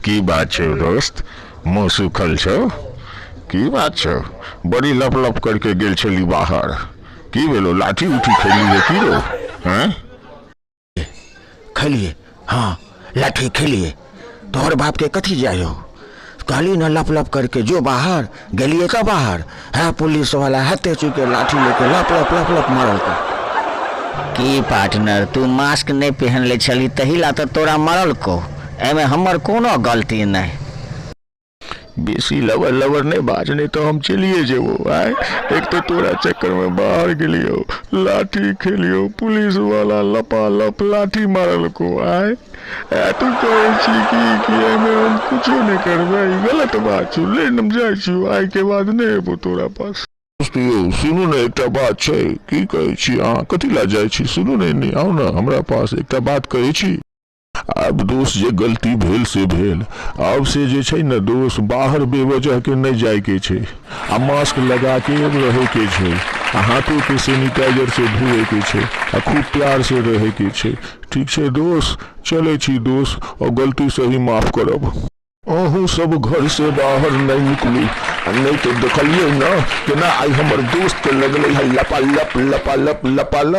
की बात छो दोस्त, मुँह सुखल छो? की बात छो? बड़ी लप लप करके गेल छली बाहर। की भेलो, लाठी उठी खेली रे की रो? हैं? खेलिए, हाँ लाठी खेलिए। तोहर बाप के कथी जायो? कहली न लप लप करके जो बाहर गलिए तो बाहर है पुलिस वाला हते चुके लाठी लेके लप लप लप लप मारल को। की पार्टनर, तू मास्क नहीं पहन ले छली तही ला तो तोरा मरल को। एमे हमर कोनो गलती नहीं। बेसी लवर लवर नहीं बाज, नहीं तो हम चलिए जेबो। आए एक तो तोरा चक्कर में बाहर गेलियो, लाठी खेलियो, पुलिस वाला लपा लप लाठी मारल को। आए तू कहे छी कि एमे हम कुछो नहीं करबे, गलत बात छो। ले हम जाय छी, आइ के बाद नहीं एबो तोरा पास। दोस्तों सुनू ने, एकटा बात छै। की कहे छी अहाँ? कथी ला जाय छी? सुनू ने, आओ ना हमरा पास, एकटा बात कहे छी। अब दोस्त जे गलती भेल से भेल, अब से जे छै न दोस्त, बाहर बेवजह के नहीं जाय के छै, आ मास्क लगा के रहे के छै, आ हाथों के सैनिटाइजर से धोए के छै, आ खूब प्यार से रहे के छै। ठीक छै दोस्त, चले छी दोस्त, और गलती सही माफ करब। अहूँ सब घर से बाहर नहीं निकलू, नहीं तो देखलिए ना केना आई हमर दोस्त के लगले है लपा लप लपा लप लपा लप।